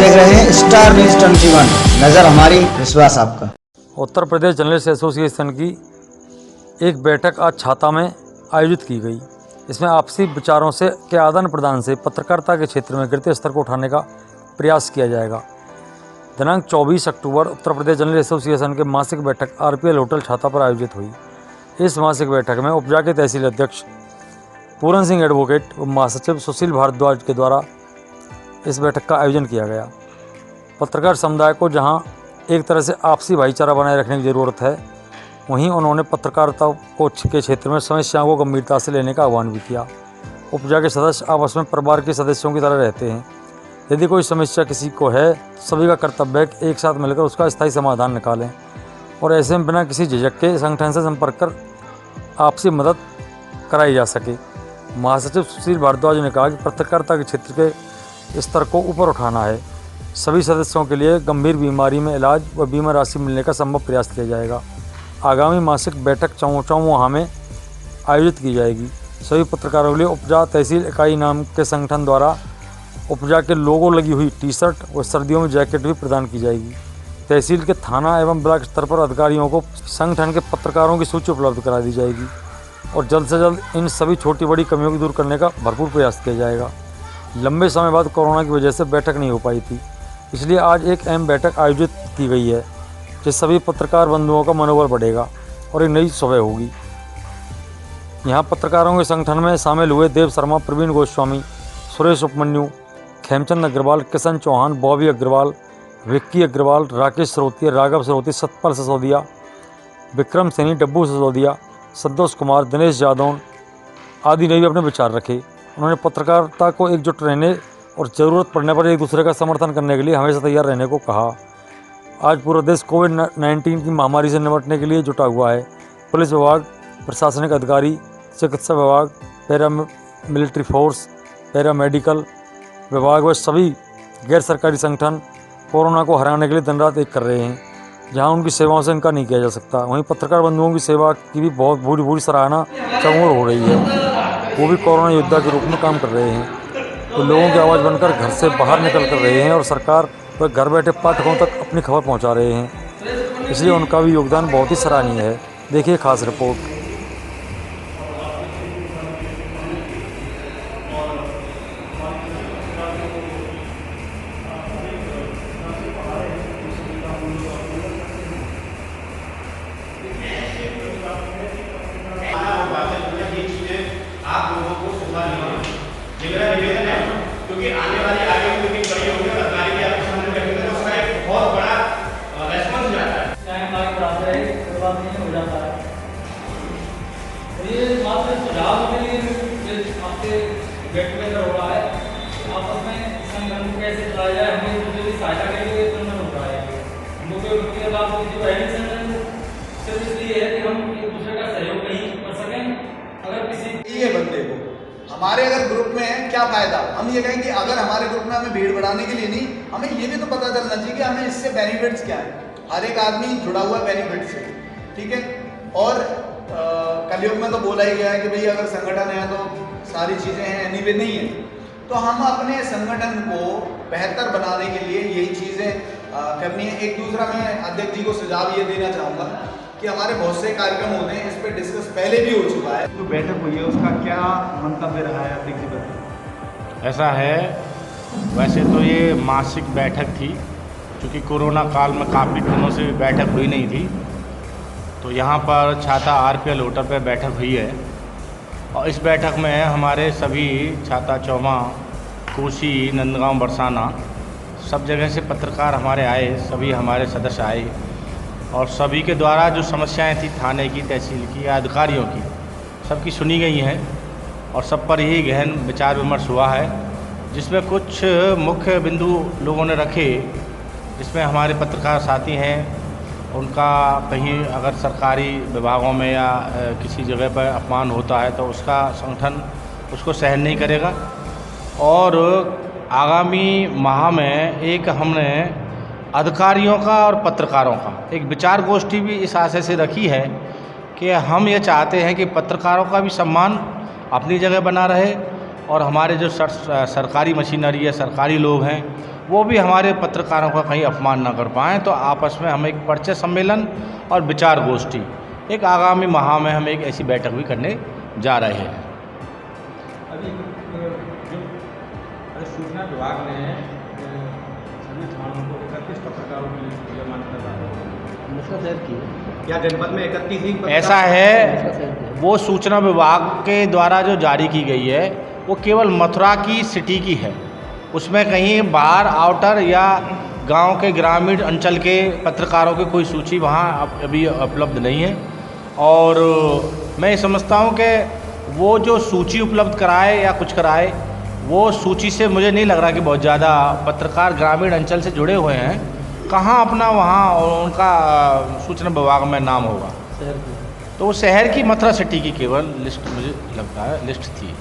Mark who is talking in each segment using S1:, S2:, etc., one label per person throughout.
S1: देख रहे हैं स्टार न्यूज 21, नजर हमारी विश्वास आपका।
S2: उत्तर प्रदेश जर्नलिस्ट एसोसिएशन की एक बैठक आज छाता में आयोजित की गई। इसमें आपसी विचारों से के आदान प्रदान से पत्रकारिता के क्षेत्र में गिरते स्तर को उठाने का प्रयास किया जाएगा। दिनांक 24 अक्टूबर उत्तर प्रदेश जर्नलिस्ट एसोसिएशन के मासिक बैठक आरपीएल होटल छाता पर आयोजित हुई। इस मासिक बैठक में उपजा के तहसील अध्यक्ष पूरन सिंह एडवोकेट व महासचिव सुशील भारद्वाज के द्वारा इस बैठक का आयोजन किया गया। पत्रकार समुदाय को जहां एक तरह से आपसी भाईचारा बनाए रखने की ज़रूरत है, वहीं उन्होंने पत्रकारिता को के क्षेत्र में समस्याओं को गंभीरता से लेने का आह्वान भी किया। उपजा के सदस्य आपस में परिवार के सदस्यों की तरह रहते हैं। यदि कोई समस्या किसी को है तो सभी का कर्तव्य है कि एक साथ मिलकर उसका स्थायी समाधान निकालें और ऐसे में बिना किसी झिझक के संगठन से संपर्क कर आपसी मदद कराई जा सके। महासचिव सुशील भारद्वाज ने कहा कि पत्रकारिता के क्षेत्र के स्तर को ऊपर उठाना है। सभी सदस्यों के लिए गंभीर बीमारी में इलाज व बीमा राशि मिलने का संभव प्रयास किया जाएगा। आगामी मासिक बैठक चौमुहा में आयोजित की जाएगी। सभी पत्रकारों के लिए उपजा तहसील इकाई नाम के संगठन द्वारा उपजा के लोगो लगी हुई टी शर्ट और सर्दियों में जैकेट भी प्रदान की जाएगी। तहसील के थाना एवं ब्लॉक स्तर पर अधिकारियों को संगठन के पत्रकारों की सूची उपलब्ध करा दी जाएगी और जल्द से जल्द इन सभी छोटी बड़ी कमियों को दूर करने का भरपूर प्रयास किया जाएगा। लंबे समय बाद कोरोना की वजह से बैठक नहीं हो पाई थी, इसलिए आज एक अहम बैठक आयोजित की गई है, जिससे सभी पत्रकार बंधुओं का मनोबल बढ़ेगा और एक नई सुबह होगी। यहाँ पत्रकारों के संगठन में शामिल हुए देव शर्मा, प्रवीण गोस्वामी, सुरेश उपमन्यु, खेमचंद अग्रवाल, किशन चौहान, बॉबी अग्रवाल, विक्की अग्रवाल, राकेश सरोती, राघव सरोती, सतपाल सिसोदिया, विक्रम सैनी, डब्बू सिसोदिया, संतोष कुमार, दिनेश यादव आदि ने भी अपने विचार रखे। उन्होंने पत्रकारिता को एकजुट रहने और ज़रूरत पड़ने पर एक दूसरे का समर्थन करने के लिए हमेशा तैयार रहने को कहा। आज पूरा देश कोविड-19 की महामारी से निपटने के लिए जुटा हुआ है। पुलिस विभाग, प्रशासनिक अधिकारी, चिकित्सा विभाग, para military force, para medical विभाग व सभी गैर सरकारी संगठन कोरोना को हराने के लिए दिन रात एक कर रहे हैं, जहां उनकी सेवाओं से इनकार नहीं किया जा सकता। वहीं पत्रकार बंधुओं की सेवा की भी बहुत बुरी सराहना चौमुर हो रही है। वो भी कोरोना योद्धा के रूप में काम कर रहे हैं। तो लोगों की आवाज़ बनकर घर से बाहर निकल कर रहे हैं और सरकार व घर बैठे पाठकों तक अपनी खबर पहुंचा रहे हैं, इसलिए उनका भी योगदान बहुत ही सराहनीय है। देखिए खास रिपोर्ट।
S3: आप लोगों को सुझाव देंगे। मेरा निवेदन है, क्योंकि आने वाली आगे की मीटिंग बड़ी होगी और अधिकारी भी आपके सामने बैठेंगे तो उसका एक बहुत बड़ा रेस्पॉन्स हो जाता है।
S4: टाइम हमारे बराबर है, बात नहीं हो जाता है। ये मात्र सुझाव के लिए आपसे गेट टुगेदर हो रहा है, आपस में संगठन को कैसे चलाया जाए, हमें एक दूसरे की सहायता के लिए संगठन हो रहा है। हम लोग के बाद जो है संगठन सिर्फ इसलिए है कि हम एक दूसरे का सहयोग नहीं कर सकें। अगर किसी
S5: ये बंदे को हमारे अगर ग्रुप में है क्या फायदा, हम ये कहें कि अगर हमारे ग्रुप में हमें भीड़ बढ़ाने के लिए नहीं, हमें ये भी तो पता चलना चाहिए कि हमें इससे बेनिफिट्स क्या है। हर एक आदमी जुड़ा हुआ बेनिफिट से, ठीक है। और कलयुग में तो बोला ही गया है कि भाई अगर संगठन है तो सारी चीज़ें हैं, एनीवे नहीं है। तो हम अपने संगठन को बेहतर बनाने के लिए यही चीज़ें करनी है। एक दूसरा मैं अध्यक्ष जी को सुझाव ये देना चाहूँगा कि हमारे बहुत से कार्यक्रम होते हैं, इस पर डिस्कस पहले भी हो चुका है।
S6: जो बैठक हुई है उसका क्या मंतव्य रहा है, अध्यक्ष जी बताइए।
S7: ऐसा है, वैसे तो ये मासिक बैठक थी, क्योंकि कोरोना काल में काफ़ी दिनों से बैठक हुई नहीं थी, तो यहाँ पर छाता आरपीएल होटल पर बैठक हुई है। और इस बैठक में हमारे सभी छाता, चौमा, कोसी, नंदगांव, बरसाना सब जगह से पत्रकार हमारे आए, सभी हमारे सदस्य आए और सभी के द्वारा जो समस्याएं थी थाने की, तहसील की या अधिकारियों की, सबकी सुनी गई हैं और सब पर यही गहन विचार विमर्श हुआ है, जिसमें कुछ मुख्य बिंदु लोगों ने रखे, जिसमें हमारे पत्रकार साथी हैं, उनका कहीं अगर सरकारी विभागों में या किसी जगह पर अपमान होता है तो उसका संगठन उसको सहन नहीं करेगा। और आगामी माह में एक हमने अधिकारियों का और पत्रकारों का एक विचार गोष्ठी भी इस आशय से रखी है कि हम ये चाहते हैं कि पत्रकारों का भी सम्मान अपनी जगह बना रहे और हमारे जो सरकारी मशीनरी है, सरकारी लोग हैं, वो भी हमारे पत्रकारों का कहीं अपमान ना कर पाएँ। तो आपस में हम एक परिचय सम्मेलन और विचार गोष्ठी एक आगामी माह में हम एक ऐसी बैठक भी करने जा रहे हैं।
S6: अभी जो सूचना विभाग ने सभी थानों को 31 पत्रकारों की लिस्ट मान्यता क्या जनपद में 31 ही
S7: ऐसा है, वो सूचना विभाग के द्वारा जो जारी की गई है वो केवल मथुरा की सिटी की है, उसमें कहीं बाहर आउटर या गांव के ग्रामीण अंचल के पत्रकारों की कोई सूची वहाँ अभी उपलब्ध नहीं है। और मैं ये समझता हूँ कि वो जो सूची उपलब्ध कराए या कुछ कराए, वो सूची से मुझे नहीं लग रहा कि बहुत ज़्यादा पत्रकार ग्रामीण अंचल से जुड़े हुए हैं। कहाँ अपना वहाँ और उनका सूचना विभाग में नाम होगा। तो वो शहर की मथुरा सिटी की केवल लिस्ट मुझे लगता है लिस्ट थी।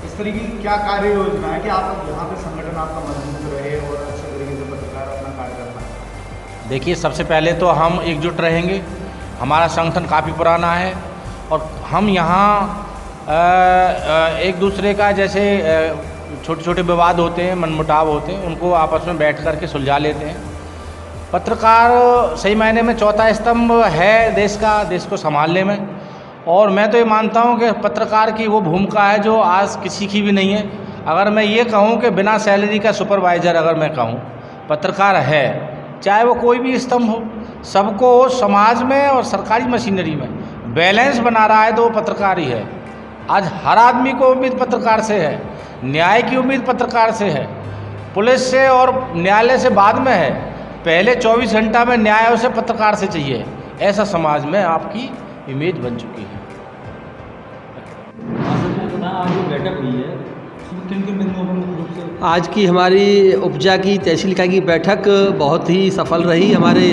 S6: इस तरीके की क्या कार्य योजना है कि आप यहाँ पे संगठन आपका मजबूत रहे और अच्छे तरीके से पत्रकार अपना कार्य कर पाए?
S7: देखिए, सबसे पहले तो हम एकजुट रहेंगे। हमारा संगठन काफ़ी पुराना है और हम यहाँ एक दूसरे का जैसे छोटे छोटे विवाद होते हैं, मनमुटाव होते हैं, उनको आपस में बैठ कर के सुलझा लेते हैं। पत्रकार सही मायने में चौथा स्तंभ है देश का, देश को संभालने में। और मैं तो ये मानता हूँ कि पत्रकार की वो भूमिका है जो आज किसी की भी नहीं है। अगर मैं ये कहूँ कि बिना सैलरी का सुपरवाइज़र अगर मैं कहूँ पत्रकार है, चाहे वो कोई भी स्तंभ हो, सबको समाज में और सरकारी मशीनरी में बैलेंस बना रहा है तो वो पत्रकार ही है। आज हर आदमी को उम्मीद पत्रकार से है, न्याय की उम्मीद पत्रकार से है, पुलिस से और न्यायालय से बाद में है, पहले 24 घंटा में न्याय उसे पत्रकार से चाहिए। ऐसा समाज में आपकी इमेज बन चुकी है।
S4: बैठक हुई है, किन किन बिंदुओं पर मुख्य रूप से?
S8: आज की हमारी उपजा की तहसील इकाई की बैठक बहुत ही सफल रही। हमारे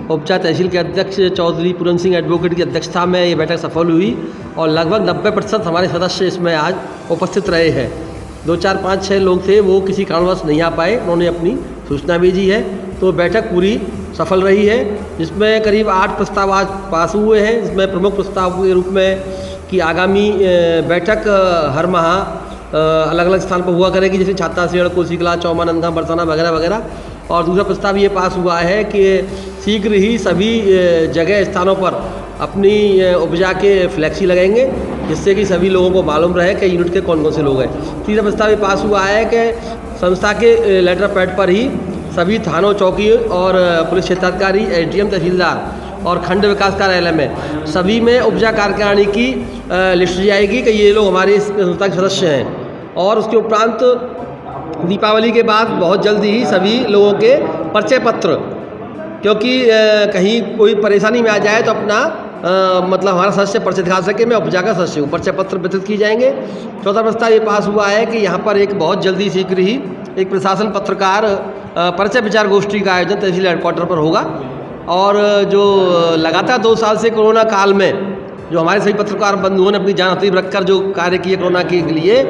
S8: उपजा तहसील के अध्यक्ष चौधरी पूरन सिंह एडवोकेट की अध्यक्षता में ये बैठक सफल हुई और लगभग 90% हमारे सदस्य इसमें आज उपस्थित रहे हैं। 2, 4, 5, 6 लोग थे, वो किसी कारणवश नहीं आ पाए, उन्होंने अपनी सूचना भेजी है। तो बैठक पूरी सफल रही है, जिसमें करीब 8 प्रस्ताव आज पास हुए हैं। इसमें प्रमुख प्रस्ताव के रूप में कि आगामी बैठक हर माह अलग अलग स्थान पर हुआ करेगी, जैसे छाता सेड़, कोसीकला, चौमानंदा, बरसाना वगैरह वगैरह। और दूसरा प्रस्ताव ये पास हुआ है कि शीघ्र ही सभी जगह स्थानों पर अपनी उपजा के फ्लैक्सी लगेंगे, जिससे कि सभी लोगों को मालूम रहे कि यूनिट के कौन कौन से लोग हैं। तीसरा प्रस्ताव ये पास हुआ है कि संस्था के लेटर पैड पर ही सभी थानों, चौकी और पुलिस क्षेत्राधिकारी, एसडीएम, तहसीलदार और खंड विकास कार्यालय में सभी में उपजा कार्यकारिणी की लिस्ट जाएगी कि ये लोग हमारी इस संस्था के सदस्य हैं। और उसके उपरांत दीपावली के बाद बहुत जल्दी ही सभी लोगों के परिचय पत्र, क्योंकि कहीं कोई परेशानी में आ जाए तो अपना मतलब हमारा सदस्य परिचय दिखा सके, मैं उपजा का सदस्य हूँ, परिचय पत्र वितरित किए जाएंगे। चौथा प्रस्ताव ये पास हुआ है कि यहाँ पर एक बहुत जल्दी शीघ्र ही एक प्रशासन पत्रकार परिचय विचार गोष्ठी का आयोजन तहसील हेडक्वार्टर पर होगा। और जो लगातार 2 साल से कोरोना काल में जो हमारे सभी पत्रकार बंधुओं ने अपनी जान हथेली रखकर जो कार्य किए कोरोना के लिए,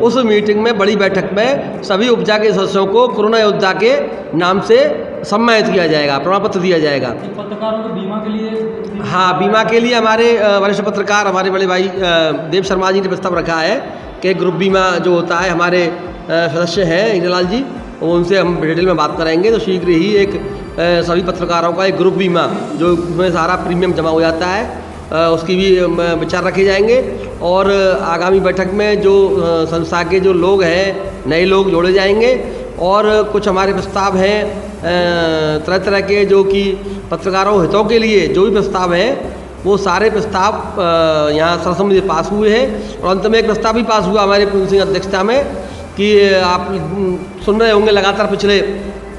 S8: उस मीटिंग में, बड़ी बैठक में सभी उपजा के सदस्यों को कोरोना योद्धा के नाम से सम्मानित किया जाएगा, प्रमाण पत्र दिया जाएगा।
S4: पत्रकारों को बीमा के लिए?
S8: हाँ, बीमा के लिए हमारे वरिष्ठ पत्रकार, हमारे बड़े भाई देव शर्मा जी ने प्रस्ताव रखा है कि ग्रुप बीमा जो होता है, हमारे सदस्य हैं हीरालाल जी, उनसे हम डिटेल में बात कराएंगे। तो शीघ्र ही एक सभी पत्रकारों का एक ग्रुप बीमा जो उसमें सारा प्रीमियम जमा हो जाता है, उसकी भी विचार रखे जाएंगे। और आगामी बैठक में जो संस्था के जो लोग हैं, नए लोग जोड़े जाएंगे। और कुछ हमारे प्रस्ताव हैं तरह तरह के, जो कि पत्रकारों हितों के लिए जो भी प्रस्ताव हैं, वो सारे प्रस्ताव यहाँ सर्वसम्मति से पास हुए हैं। और अंत में एक प्रस्ताव भी पास हुआ हमारे पूरन सिंह अध्यक्षता में कि आप सुन रहे होंगे लगातार पिछले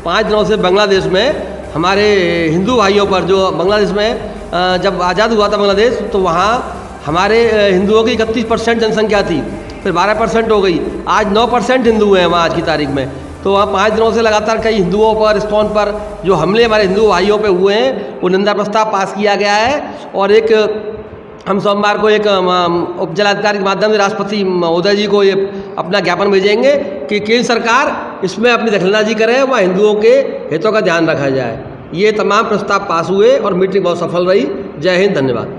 S8: 5 दिनों से बांग्लादेश में हमारे हिंदू भाइयों पर, जो बांग्लादेश में जब आज़ाद हुआ था बांग्लादेश, तो वहाँ हमारे हिंदुओं की 31% जनसंख्या थी, फिर 12% हो गई, आज 9% हिंदू हैं वहाँ आज की तारीख में। तो वहाँ 5 दिनों से लगातार कई हिंदुओं पर, स्टोन पर जो हमले हमारे हिंदू भाइयों पे हुए हैं, वो निंदा प्रस्ताव पास किया गया है। और एक हम सोमवार को एक उपजिलाधिकारी के माध्यम से राष्ट्रपति महोदय जी को ये अपना ज्ञापन भेजेंगे कि केंद्र सरकार इसमें अपनी दखलंदाजी करे, वहाँ हिंदुओं के हितों का ध्यान रखा जाए। ये तमाम प्रस्ताव पास हुए और मीटिंग बहुत सफल रही। जय हिंद, धन्यवाद।